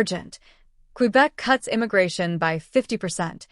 urgent. Quebec cuts immigration by 50%.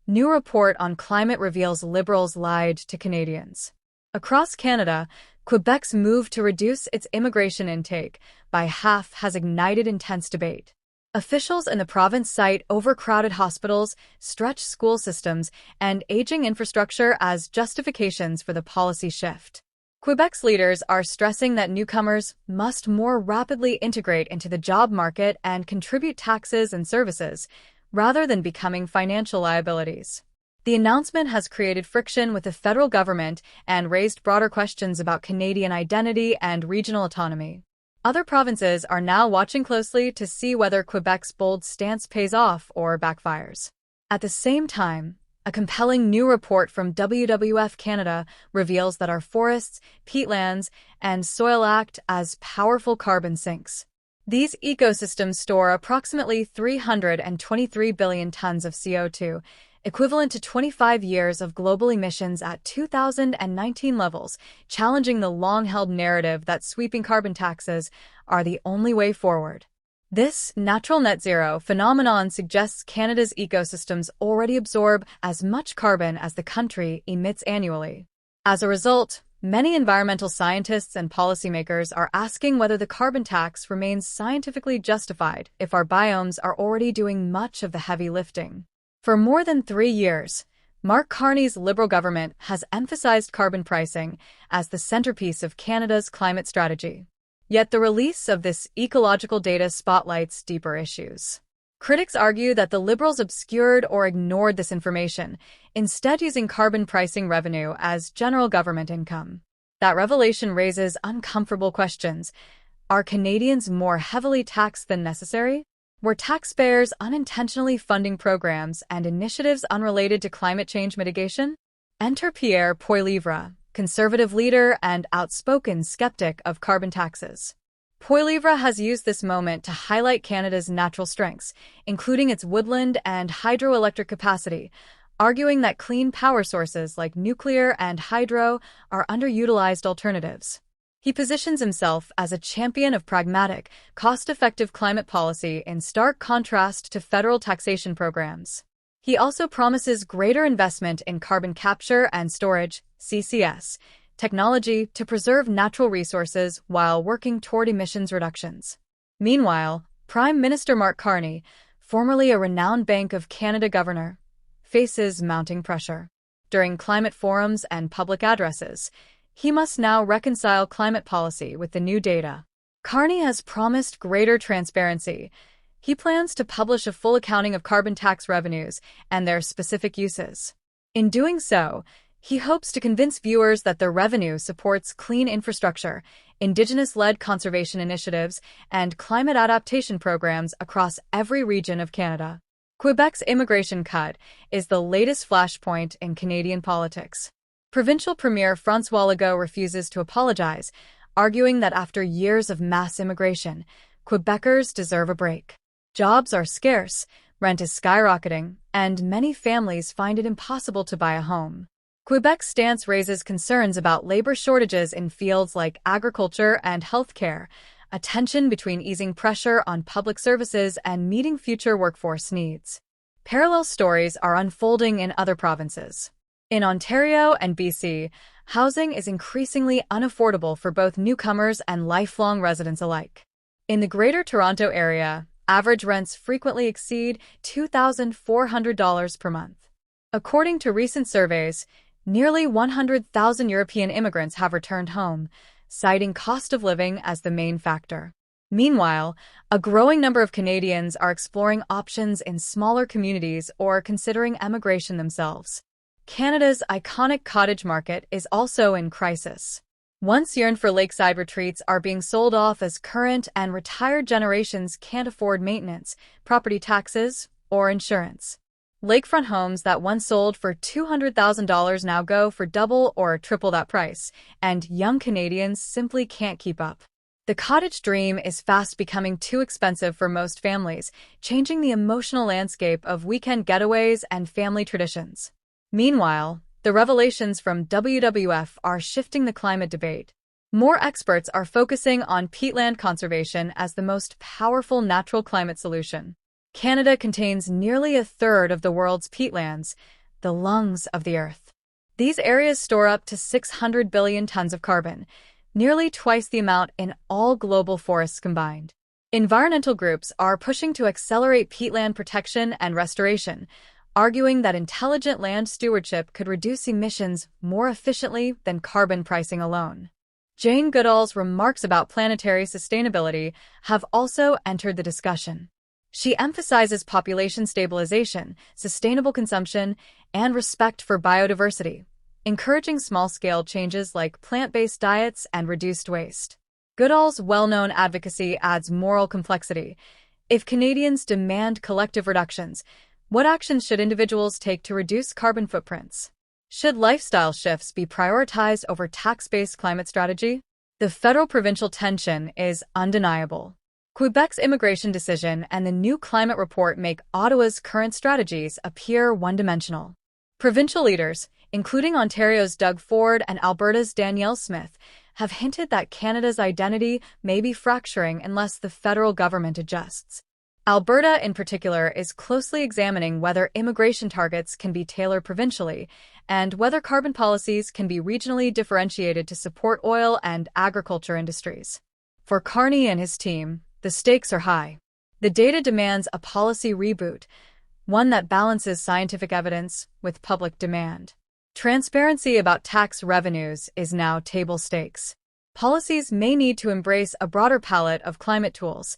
New report on climate reveals Liberals lied to Canadians. Across Canada, Quebec's move to reduce its immigration intake by half has ignited intense debate. Officials in the province cite overcrowded hospitals, stretched school systems, and aging infrastructure as justifications for the policy shift. Quebec's leaders are stressing that newcomers must more rapidly integrate into the job market and contribute taxes and services, rather than becoming financial liabilities. The announcement has created friction with the federal government and raised broader questions about Canadian identity and regional autonomy. Other provinces are now watching closely to see whether Quebec's bold stance pays off or backfires. At the same time, a compelling new report from WWF Canada reveals that our forests, peatlands, and soil act as powerful carbon sinks. These ecosystems store approximately 323 billion tons of CO2, equivalent to 25 years of global emissions at 2019 levels, challenging the long-held narrative that sweeping carbon taxes are the only way forward. This natural net zero phenomenon suggests Canada's ecosystems already absorb as much carbon as the country emits annually. As a result, many environmental scientists and policymakers are asking whether the carbon tax remains scientifically justified if our biomes are already doing much of the heavy lifting. For more than 3 years, Mark Carney's Liberal government has emphasized carbon pricing as the centerpiece of Canada's climate strategy. Yet the release of this ecological data spotlights deeper issues. Critics argue that the Liberals obscured or ignored this information, instead using carbon pricing revenue as general government income. That revelation raises uncomfortable questions. Are Canadians more heavily taxed than necessary? Were taxpayers unintentionally funding programs and initiatives unrelated to climate change mitigation? Enter Pierre Poilievre, Conservative leader and outspoken skeptic of carbon taxes. Poilievre has used this moment to highlight Canada's natural strengths, including its woodland and hydroelectric capacity, arguing that clean power sources like nuclear and hydro are underutilized alternatives. He positions himself as a champion of pragmatic, cost-effective climate policy in stark contrast to federal taxation programs. He also promises greater investment in carbon capture and storage, CCS, technology to preserve natural resources while working toward emissions reductions. Meanwhile, Prime Minister Mark Carney, formerly a renowned Bank of Canada governor, faces mounting pressure. During climate forums and public addresses, he must now reconcile climate policy with the new data. Carney has promised greater transparency. He plans to publish a full accounting of carbon tax revenues and their specific uses. In doing so, he hopes to convince viewers that the revenue supports clean infrastructure, Indigenous-led conservation initiatives, and climate adaptation programs across every region of Canada. Quebec's immigration cut is the latest flashpoint in Canadian politics. Provincial Premier François Legault refuses to apologize, arguing that after years of mass immigration, Quebecers deserve a break. Jobs are scarce, rent is skyrocketing, and many families find it impossible to buy a home. Quebec's stance raises concerns about labor shortages in fields like agriculture and healthcare, a tension between easing pressure on public services and meeting future workforce needs. Parallel stories are unfolding in other provinces. In Ontario and BC, housing is increasingly unaffordable for both newcomers and lifelong residents alike. In the Greater Toronto Area, average rents frequently exceed $2,400 per month. According to recent surveys, nearly 100,000 European immigrants have returned home, citing cost of living as the main factor. Meanwhile, a growing number of Canadians are exploring options in smaller communities or considering emigration themselves. Canada's iconic cottage market is also in crisis. Once yearned for lakeside retreats are being sold off as current and retired generations can't afford maintenance, property taxes, or insurance. Lakefront homes that once sold for $200,000 now go for double or triple that price, and young Canadians simply can't keep up. The cottage dream is fast becoming too expensive for most families, changing the emotional landscape of weekend getaways and family traditions. Meanwhile, the revelations from WWF are shifting the climate debate. More experts are focusing on peatland conservation as the most powerful natural climate solution. Canada contains nearly a third of the world's peatlands, the lungs of the Earth. These areas store up to 600 billion tons of carbon, nearly twice the amount in all global forests combined. Environmental groups are pushing to accelerate peatland protection and restoration, arguing that intelligent land stewardship could reduce emissions more efficiently than carbon pricing alone. Jane Goodall's remarks about planetary sustainability have also entered the discussion. She emphasizes population stabilization, sustainable consumption, and respect for biodiversity, encouraging small-scale changes like plant-based diets and reduced waste. Goodall's well-known advocacy adds moral complexity. If Canadians demand collective reductions, what actions should individuals take to reduce carbon footprints? Should lifestyle shifts be prioritized over tax-based climate strategy? The federal-provincial tension is undeniable. Quebec's immigration decision and the new climate report make Ottawa's current strategies appear one-dimensional. Provincial leaders, including Ontario's Doug Ford and Alberta's Danielle Smith, have hinted that Canada's identity may be fracturing unless the federal government adjusts. Alberta, in particular, is closely examining whether immigration targets can be tailored provincially and whether carbon policies can be regionally differentiated to support oil and agriculture industries. For Carney and his team, the stakes are high. The data demands a policy reboot, one that balances scientific evidence with public demand. Transparency about tax revenues is now table stakes. Policies may need to embrace a broader palette of climate tools,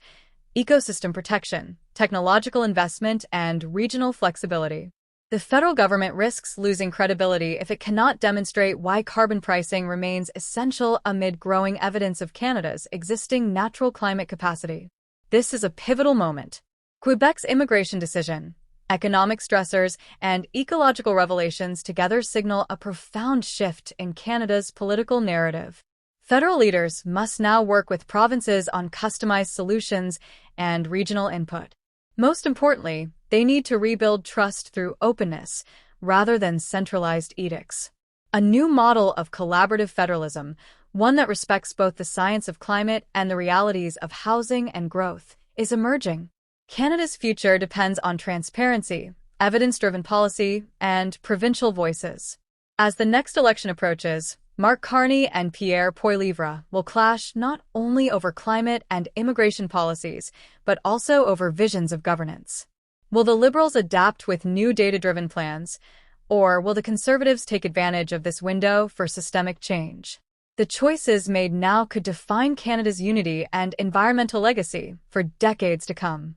ecosystem protection, technological investment, and regional flexibility. The federal government risks losing credibility if it cannot demonstrate why carbon pricing remains essential amid growing evidence of Canada's existing natural climate capacity. This is a pivotal moment. Quebec's immigration decision, economic stressors, and ecological revelations together signal a profound shift in Canada's political narrative. Federal leaders must now work with provinces on customized solutions and regional input. Most importantly, they need to rebuild trust through openness rather than centralized edicts. A new model of collaborative federalism, one that respects both the science of climate and the realities of housing and growth, is emerging. Canada's future depends on transparency, evidence-driven policy, and provincial voices. As the next election approaches, Mark Carney and Pierre Poilievre will clash not only over climate and immigration policies, but also over visions of governance. Will the Liberals adapt with new data-driven plans, or will the Conservatives take advantage of this window for systemic change? The choices made now could define Canada's unity and environmental legacy for decades to come.